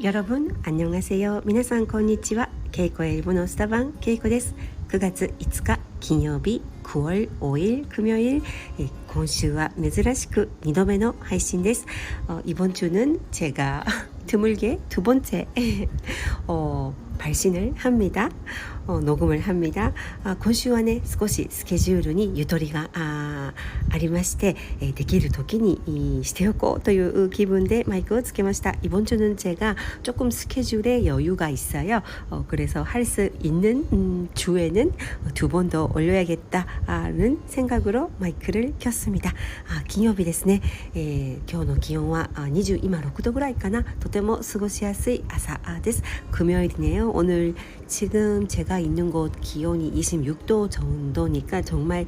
여러분 안녕하세요. 皆さんこんにちは。ケイコ英語のスタバンケイコです。9月5日金曜日、9월5일 금요일。今週は珍しく2度目の配信です。이번 주는 제가 드물게 두 번째 발신을 합니다. 녹음을 합니다. 今週はね少しスケジュールにゆとりがありまして、できる時にしておこうという気分でマイクをつけました。이번 주는 제가 조금 스케줄에 여유가 있어요. 그래서 할 수 있는 주에는 두 번 더 올려야겠다는 생각으로 마이크를 켰습니다. 金曜日ですね。今日の気温は今6度ぐらいかな。とても過ごしやすい朝です。금요일이네요. 오늘 지금 제가 있는 곳 기온이 26도 정도니까 정말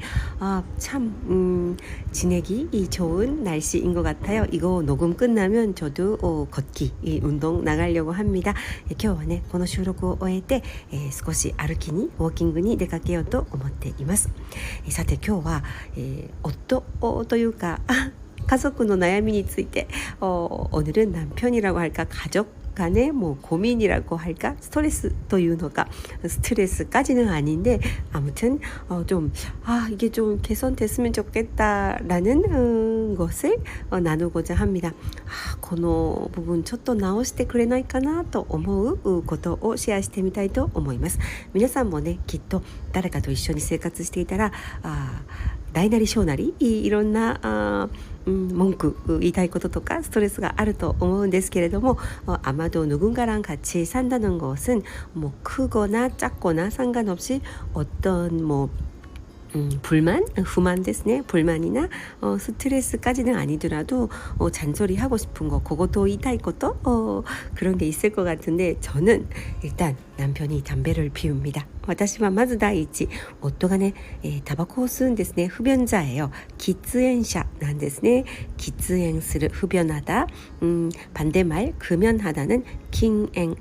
참 지내기 좋은 날씨인 것 같아요. 이거 녹음 끝나면 저도 걷기 운동 나가려고 합니다. 今日はねこの収録を終えて、少し歩きにウォーキングに出かけようと思っています。さて今日は、夫というか家族の悩みについて오늘은 남편이라고 할까 가족 간의 고민이라고 할까 스트레스というのか스트레스까지는 아닌데 아무튼 좀 이게 좀 개선됐으면 좋겠다라는 것을 나누고자 합니다. この部分ちょっと直してくれないかなと思うことをシェアしてみたいと思います。皆さんもねきっと誰かと一緒に生活していたら大なり小なりいろんな文句言いたいこととかストレスがあると思うんですけれども아마도 누군가랑 같이 산다는 것은 크거나 작거나 상관없이 어떤 불만, 후만 ですね. 불만이나 스트레스까지는 아니더라도 잔소리하고 싶은 거, 그것도 言いたいこと 그런 게 있을 것 같은데 저는 일단 남편이 담배를 피웁니다. 私はまず第一、夫がね、タバコを吸うんですね。흡연자예요.喫煙者なんですね。喫煙する、흡연하다. 반대말 금연하다는 킹행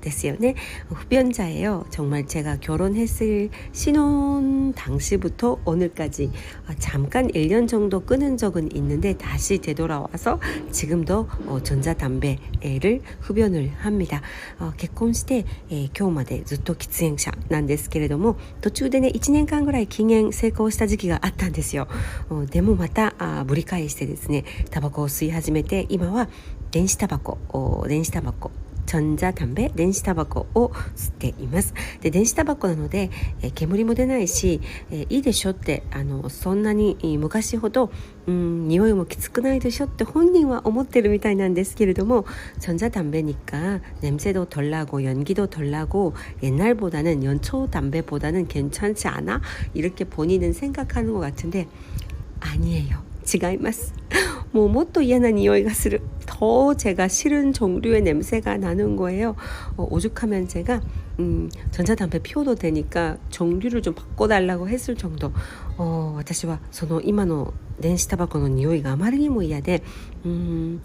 ですよね. 흡연자예요. 정말 제가 결혼했을 신혼 당시부터 오늘까지 잠깐 1년 정도 끊은 적은 있는데 다시 되돌아와서 지금도 전자담배를 흡연을 합니다. 結婚して、今日までずっと喫煙者なんですけれども途中でね1年間ぐらい禁煙成功した時期があったんですよ。でもまたぶり返してですねタバコを吸い始めて今は電子タバコ전자담배、電子タバコを吸っています。で、電子タバコなので、煙も出ないし、いいでしょってそんなに昔ほど匂いもきつくないでしょって本人は思ってるみたいなんですけれども전자담배니까 냄새도 덜 나고 연기도 덜 나고 옛날보다는 연초담배보다는 괜찮지 않아? 이렇게 본인은 생각하는 것 같은데 아니에요. 違います。もっと嫌な匂いがする. 더 제가 싫은 종류의 냄새가 나는 거예요. 오죽하면 제가 전자담배 피워도 되니까 종류를 좀 바꿔달라고 했을 정도. 私はその今の電子タバコの匂いがあまりにも嫌で種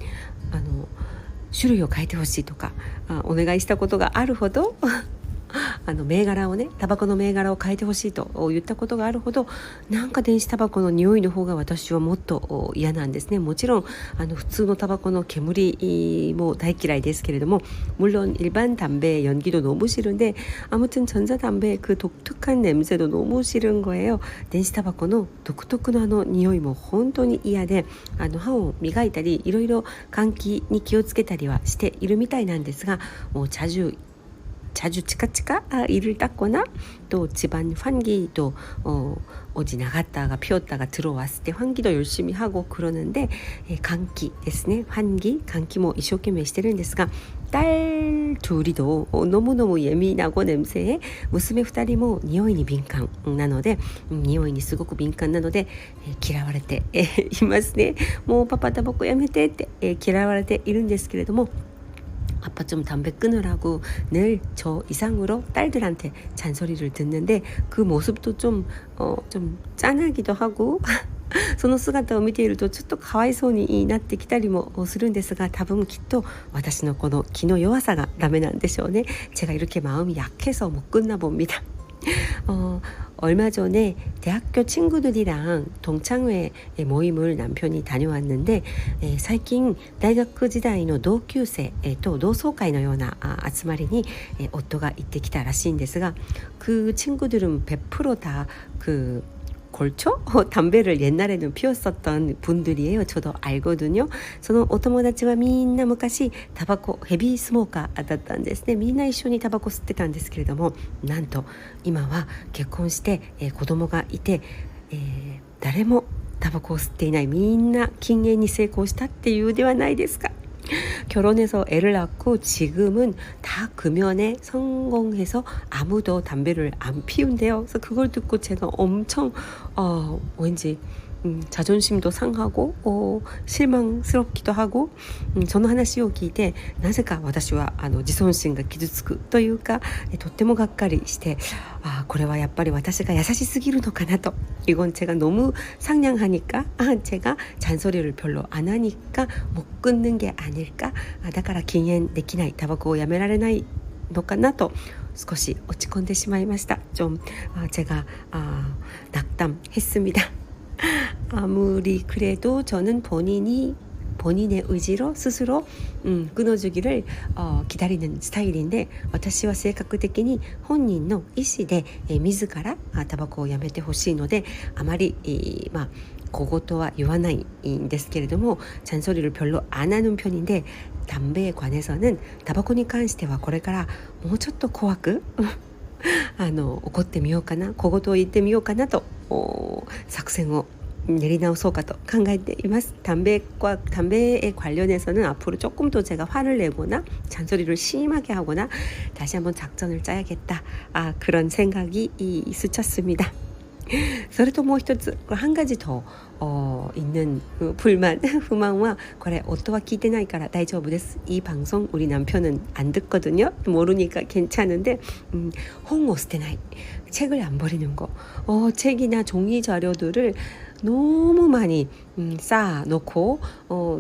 類を変えてほしいとかお願いしたことがあるほど銘柄をねタバコの銘柄を変えてほしいと言ったことがあるほどなんか電子タバコの匂いの方が私はもっと嫌なんですね。もちろん普通のタバコの煙も大嫌いですけれども물론 일반 담배 연기도 너무 싫은데 아무튼 전자담배 그 독특한 냄새도 너무 싫은 거예요. 電子タバコの独特の匂いも本当に嫌で歯を磨いたりいろいろ換気に気をつけたりはしているみたいなんですが자주 치카치카 이를 닦거나 또 집안 환기도 어디 나갔다가 피웠다가 들어왔을 때 환기도 열심히 하고 그러는데換気ですね.換気も一生懸命してるんですが딸 둘이도 너무너무 예민하고 냄새에娘2人も匂いに敏感なので匂いにすごく敏感なので嫌われていますね。もうパパタバコやめてって嫌われているんですけれども아빠 좀 담배 끊으라고 늘 저 이상으로 딸들한테 잔소리를 듣는데 그 모습도 좀 짠하기도 하고 その姿を見ているとちょっとかわいそうになってきたりもするんですが多分きっと私のこの気の弱さがダメなんでしょうね. 제가 이렇게 마음이 약해서 못 끊나 봅니다. 얼마 전에 대학교 친구들이랑 동창회 모임을 남편이 다녀왔는데 最近大学時代の同級生と同窓会のような集まりに夫が行ってきたらしいんですが그 친구들은 100% 다 그 골초? 담배를 옛날에는 피웠었던 분들이에요. 저도 알거든요. そのお友達はみんな昔タバコヘビースモーカーだったんですね。みんな一緒にタバコ吸ってたんですけれどもなんと今は結婚して、子供がいて、誰もタバコを吸っていないみんな禁煙に成功したっていうではないですか。 결혼해서 애를 낳고 지금은 다 금연에 성공해서 아무도 담배를 안 피운대요. 그래서 그걸 듣고 제가 엄청 왠지 자존심도 상하고 실망스럽기도 하고 その話を聞いてなぜか私は自尊心が傷つくというかとってもがっかりしてこれはやっぱり私が優しすぎるのかなと이건 제가 너무 상냥하니까 제가 잔소리를 별로 안 하니까 못 끊는 게 아닐까 だから禁煙できないタバコをやめられないのかなと少し落ち込んでしまいました。좀 제가 낙담했습니다. 아무리 그래도 저는 본인의 의지로 스스로 끊어주기를 기다리는 스타일인데 私は性格的に本人の意思で自らタバコをやめてほしいのであまり小言は言わないんですけれども 잔소리를 별로 안 하는 편인데 담배에 관해서는 タバコに関してはこれからもうちょっと怖く怒ってみようかな小言を言ってみようかなと作戦を練り直そうかと考えています. 담배에 관련해서는 앞으로 조금 더 제가 화를 내거나 잔소리를 심하게 하거나 다시 한번 작전을 짜야겠다. 그런 생각이 스쳤습니다. それともう一つ한 가지 더 있는 불만, 후망은 これ 夫は聞いてないから大丈夫です. 이 방송 우리 남편은 안 듣거든요. 모르니까 괜찮은데 本を捨てない 책을 안 버리는 거. 책이나 종이 자료들을 너무 많이 쌓아놓고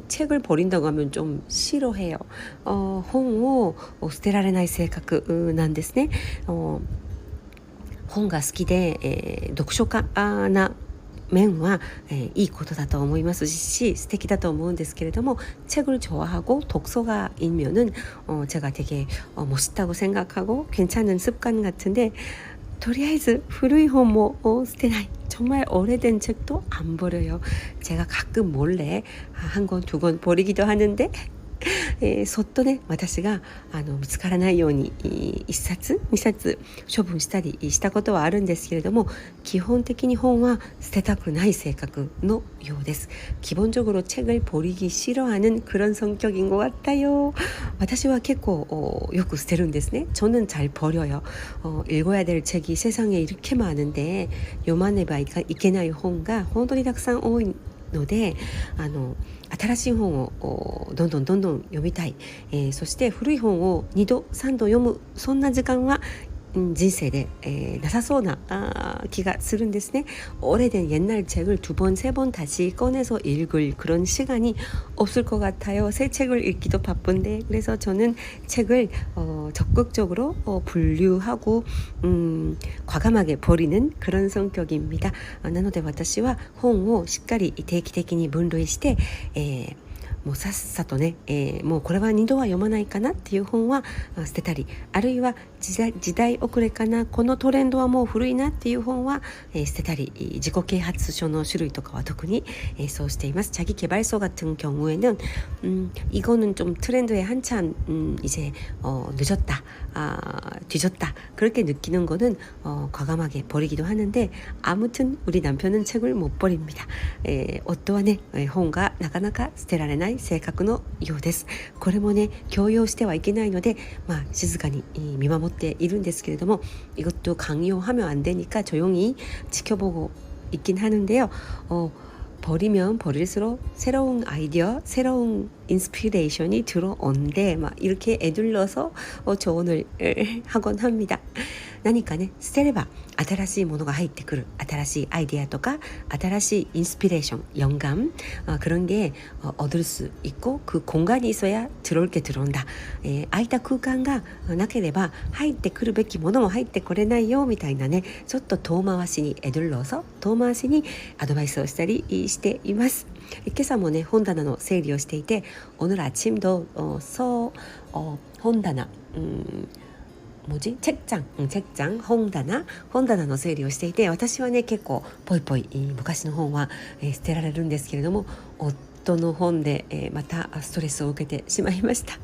책을 버린다고 하면 좀 싫어해요. 本を捨てられない性格なんですね。本が好きで、読書家な面はいいことだと思いますし素敵だと思うんですけれども 책을 좋아하고 독서가 있면은 제가 되게 멋있다고 생각하고 괜찮은 습관 같은데 とりあえず古い本も捨てない 정말 오래된 책도 안 버려요. 제가 가끔 몰래 한 권, 두 권 버리기도 하는데 そっとね私が見つからないように1冊2冊処分したりしたことはあるんですけれども基本的に本は捨てたくない性格のようです. 기본적으로 책을 버리기 싫어하는 그런 성격인 것 같아요. 私は結構よく捨てるんですね. 저는 잘 버려요. 읽어야 될 책이 세상에 이렇게 많은데読まねばいけない本が本当にたくさん多いので新しい本をどんどん読みたい、そして古い本を2度3度読むそんな時間は人生で、なさそうな気がするんですね. 오래된 옛날 책을 두 번, 세 번 다시 꺼내서 읽을 그런 시간이 없을 것 같아요. 새 책을 읽기도 바쁜데 그래서 저는 책을 적극적으로 분류하고 과감하게 버리는 그런 성격입니다. なので私は本をしっかり定期的に分類して、もうさっさとね、もうこれは2度は読まないかなっていう本は捨てたりあるいは時代遅れかなこのトレンドはもう古いなっていう本は、捨てたり自己啓発書の種類とかは特に、そうしています. 자기 개발서 같은 경우에는 이거는 좀 트렌드에 한참 이제 늦었다 뒤졌다 그렇게 느끼는 거는 과감하게 버리기도 하는데 아무튼 우리 남편은 책을 못 버립니다. 夫はね本がなかなか捨てられない性格のようです。これもね強要してはいけないので、静かに見守っているんですけれども 이것도 강요하면 안 되니까 조용히 지켜보고 있긴 하는데요. 버리면 버릴수록 새로운 아이디어, 새로운 인스피레이션이 들어온대 막 이렇게 애둘러서 조언을 하곤 합니다. 何かね捨てれば新しいものが入ってくる新しいアイデアとか新しいインスピレーション영감 그런 게 얻을 수 있고 그 공간이 있어야 들어올 게 들어온다 空いた空間がなければ入ってくるべきものも入ってこれないよみたいなねちょっと遠回しに遠回しにアドバイスをしたりしています。今朝もね本棚の整理をしていて오늘 아침도本棚뭐지? 책장,本棚の整理をしていて私はね結構ぽいぽい昔の本は捨てられるんですけれども夫の本でまたストレスを受けてしまいました。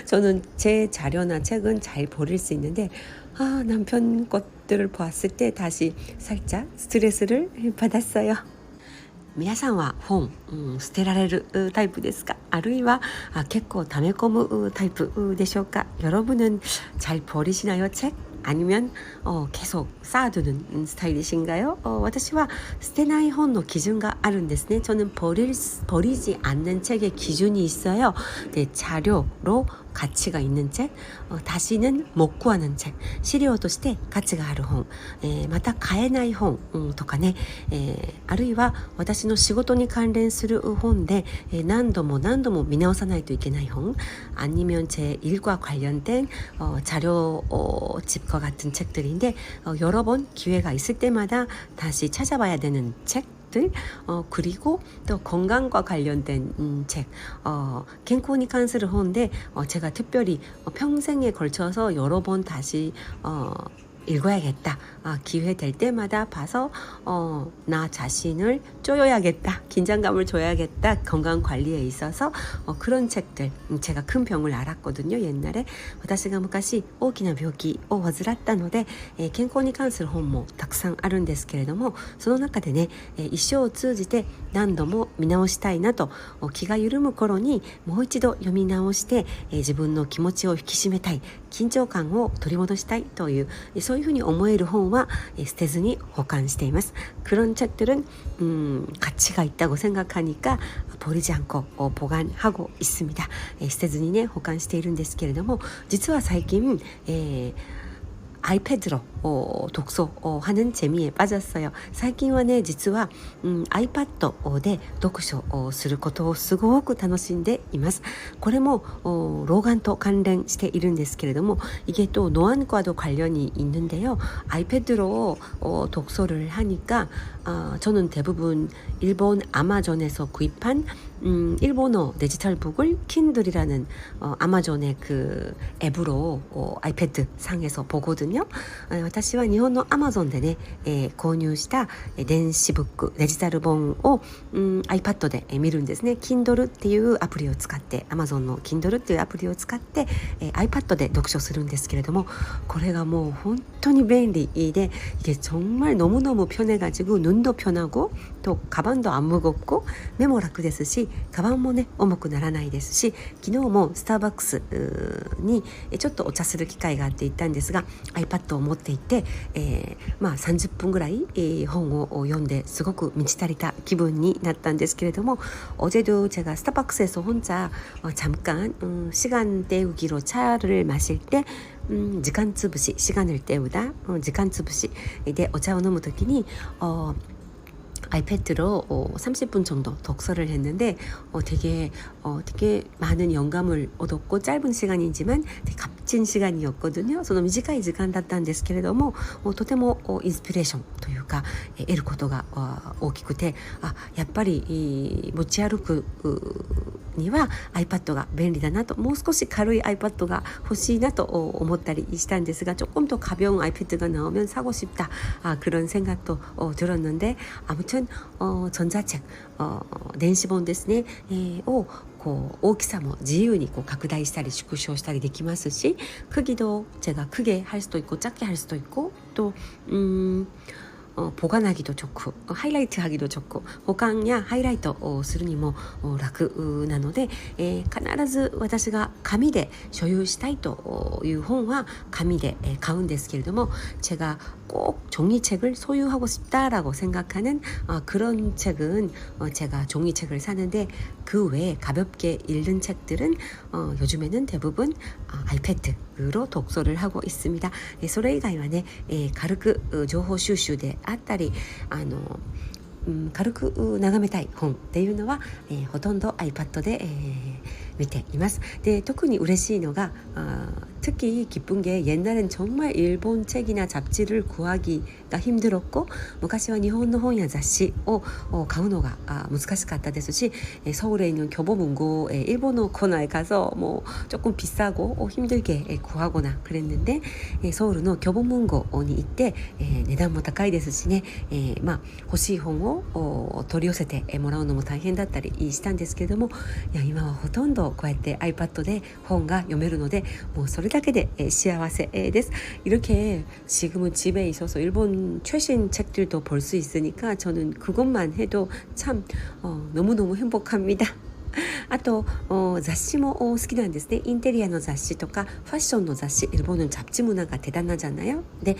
저는 제 자료나 책은 잘 버릴 수 있는데 남편 것들을 보았을 때 다시 살짝 스트레스를 받았어요. 皆さんは本、捨てられるタイプですかあるいは結構溜め込むタイプでしょうか여러분은 잘 버리시나요 책? 아니면 계속 쌓아두는 스타일이신가요? 私は捨てない本の基準があるんですね. 저는 버리지 않는 책의 기준이 있어요. 네, 자료로 가치가 있는 책, 다시는 못 구하는 책,資料として価値がある本、また買えない本、とかね、あるいは私の仕事に関連する本で、何度も見直さないといけない本, 아니면 제 일과 관련된 자료집과 같은 책들인데 여러 번 기회가 있을 때마다 다시 찾아봐야 되는 책 그리고 또 건강과 관련된 책,健康に関する本で 제가 특별히 평생에 걸쳐서 여러 번 다시 읽어야겠다. 기회 될 때마다 봐서 나 자신을 쪼여야겠다. 긴장감을 줘야겠다. 건강 관리에 있어서 그런 책들. 제가 큰 병을 앓았거든요. 옛날에. 私が昔大きな病気を患ったので健康に関する本もたくさんあるんですけれどもその中でね一生を通じて何度も見直したいなと気が緩む頃にもう一度読み直して自分の気持ちを引き締めたい緊張感を取り戻したいというそういうふうに思える本は捨てずに保管しています。그런 책들은 가치가 있다고 생각하니까 버리지 않고 보관하고 있습니다. 捨てずにね保管しているんですけれども実は最近아이패드로 독서하는 재미에 빠졌어요. 最近はね実はiPad で読書をすることをすごく楽しんでいます。これも老眼と関連しているんですけれども이게 또 노안과도 관련이 있는데요. 아이패드로 독서를 하니까 저는 대부분 일본 아마존에서 구입한 일본어 디지털북을 킨들이라는 아마존의 그 앱으로 아이패드 상에서 보거든요. 私は日本の Amazon でね、購入した電子ブックデジタル本を、iPad で見るんですね。Kindle っていうアプリを使って Amazon の Kindle っていうアプリを使って、iPad で読書するんですけれどもこれがもう本当に便利で이게 정말 너무너무 편해가지고 눈도 편하고 또 가방도 안 무겁고 메모 楽ですしカバンもね重くならないですし昨日もスターバックスにちょっとお茶する機会があって行ったんですが iPad を持って行って、30分ぐらい、本を読んですごく満ち足りた気分になったんですけれども어제도 제가 스타벅스에서 혼자 잠깐 시간 때우기로 차를 마실 때 시간을 때우다時間つぶしでお茶を飲むときに아이패드로 30분 정도 독서를 했는데 되게 많은 영감을 얻었고 짧은 시간이지만 되게 값진 시간이었거든요. その短い時間だったんですけれどもとてもインスピレーションというか得ることが大きくてやっぱり持ち歩くには iPad が便利だなともう少し軽い iPad が欲しいなと思ったりしたんですが조금 더 가벼운 iPad가 나오면 사고 싶다 그런 생각도 들었는데 아무튼 전자책 電子本ですね、をこう大きさも自由にこう拡大したり縮小したりできますし크기도 제가 크게 할 수도 있고 작게 할 수도 있고 또 보관하기도 좋고 하이라이트 하기도 좋고 보관야 하이라이트 するにも楽なので、必ず私が紙で所有したいという本は紙で買うんですけれども제가 꼭 종이책을 소유하고 싶다라고 생각하는 그런 책은 제가 종이책을 사는데 그 외에 가볍게 읽는 책들은 요즘에는 대부분 아이패드로 독서를 하고 있습니다. それ以外はね、軽く情報収集であったり軽く眺めたい本っていうのは、ほとんど iPad で、見ています。で特に嬉しいのが특히 기쁜 게 옛날엔 정말 일본 책이나 잡지를 구하기가 힘들었고 昔は日本の本や雑誌を買うのが難しかったですし 서울에 있는 교보문고의 일본어 코너에 가서 뭐 조금 비싸고 힘들게 구하거나 그랬는데 서울의 교보문고에 行って 値段も高いですしね、欲しい本を取り寄せてもらうのも大変だったりしたんですけれども、いや今はほとんどこうやって iPad で本が読めるのでもうそれだけで幸せです。이렇게 지금은 집에 있어서 일본 최신 책들도 볼 수 있으니까 저는 그것만 해도 참 너무너무 행복합니다. あと雑誌も好きなんですね。インテリアの雑誌とかファッションの雑誌、일본은 잡지 문화가 대단하잖아요. 네,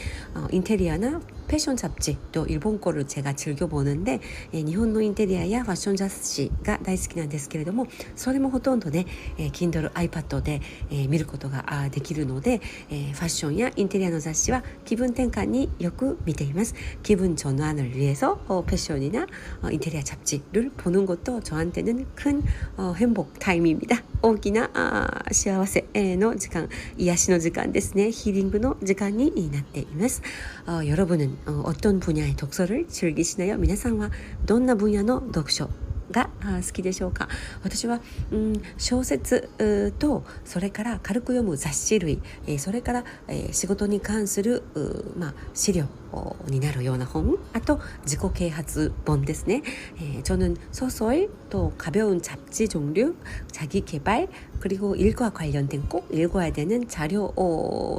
인테리어나 패션 잡지도 일본 거를 제가 즐겨 보는데 일본의 인테리어야 패션 잡지가 大好きなんですけれども、それもほとんどね、Kindle iPad で見ることができるので、ファッションやインテリアの雑誌は気分転換によく見ています。기분 전환을 위해서 패션이나 인테리어 잡지를 보는 것도 저한테는 큰 행복 타임입니다. 大きな幸せの時間、癒しの時間ですね。ヒーリングの時間になっています。여러분은 어떤 분야의 독서를 즐기시나요? 皆さんはどんな分野の読書が好きでしょうか。私は小説とそれから軽く読む雑誌類、それから仕事に関する資料になるような本、あと自己啓発本ですね。저는 소설 또 가벼운 잡지 종류, 자기 개발 그리고 일과 관련된 꼭 읽어야 되는 자료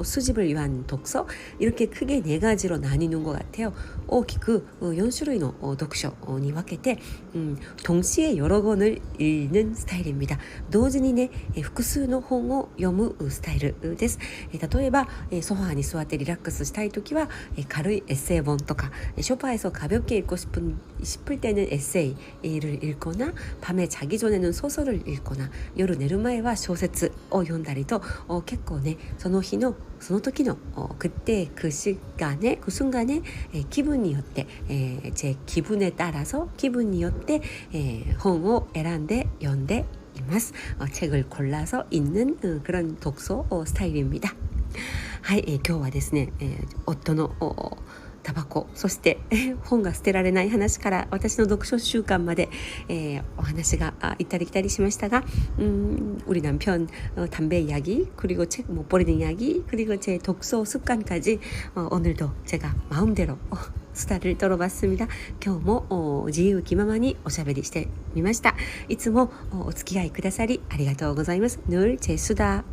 수집을 위한 독서, 이렇게 크게 네 가지로 나뉘는 것 같아요. 大きく4種類の読書に分けて、동시에 여러 권을 읽는 스타일입니다. 同時にね、複数の本を読むスタイルです。例えばソファーに座ってリラックスしたいときは軽い에세이本とか, 소파에서 가볍게 읽고 싶을 때는 에세이를 읽거나, 밤에 자기 전에는 소설을 읽거나,夜寝る前は小説を読んだりと、結構ね、その日のその時の그때 그 시간에 그 순간에 기분이 よって 제 기분에 따라서 기분이 よって 本を選んで読んでいます。 책을 골라서 읽는 그런 독서 스타일입니다. はい、今日はですね、夫のタバコ、そして本が捨てられない話から私の読書習慣まで、お話が行ったり来たりしましたが, 우리 남편 담배 이야기, 그리고 책 못 버리는 이야기, 그리고 제 독서 습관까지 오늘도 제가 마음대로 수다를 떨어봤습니다. 今日も自由気ままにおしゃべりしてみました。いつもお付き合いくださりありがとうございます。늘 제 수다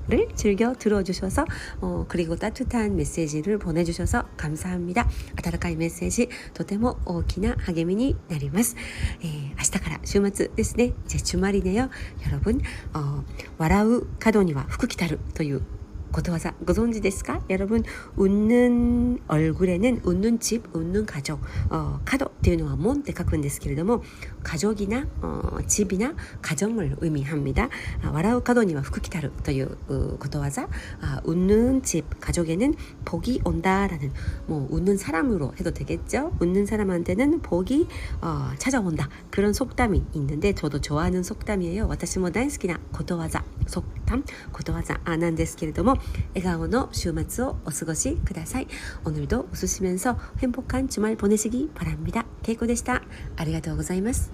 를 즐겨 들어주셔서 그리고 따뜻한 메시지를 보내주셔서 감사합니다. 温かいメッセージとても大きな励みになります。明日から週末ですね。제 주말이네요. 여러분,笑う角には福来たるということわざ 고존지ですか? 여러분, 웃는 얼굴에는 웃는 집, 웃는 가족, 카도 っていうのは門って書くんですけれども 가족이나 집이나 가정을 의미합니다. 笑う角には福来たるということわざ. 웃는 집, 가족에는 복이 온다라는, 뭐 웃는 사람으로 해도 되겠죠. 웃는 사람한테는 복이 찾아온다. 그런 속담이 있는데 저도 좋아하는 속담이에요. 私も大好きなことわざ、속담, ことわざなんですけれども 笑顔の週末をお過ごしください。 오늘도 웃으시면서 행복한 주말 보내시기 바랍니다. 케이코でした。ありがとうございます。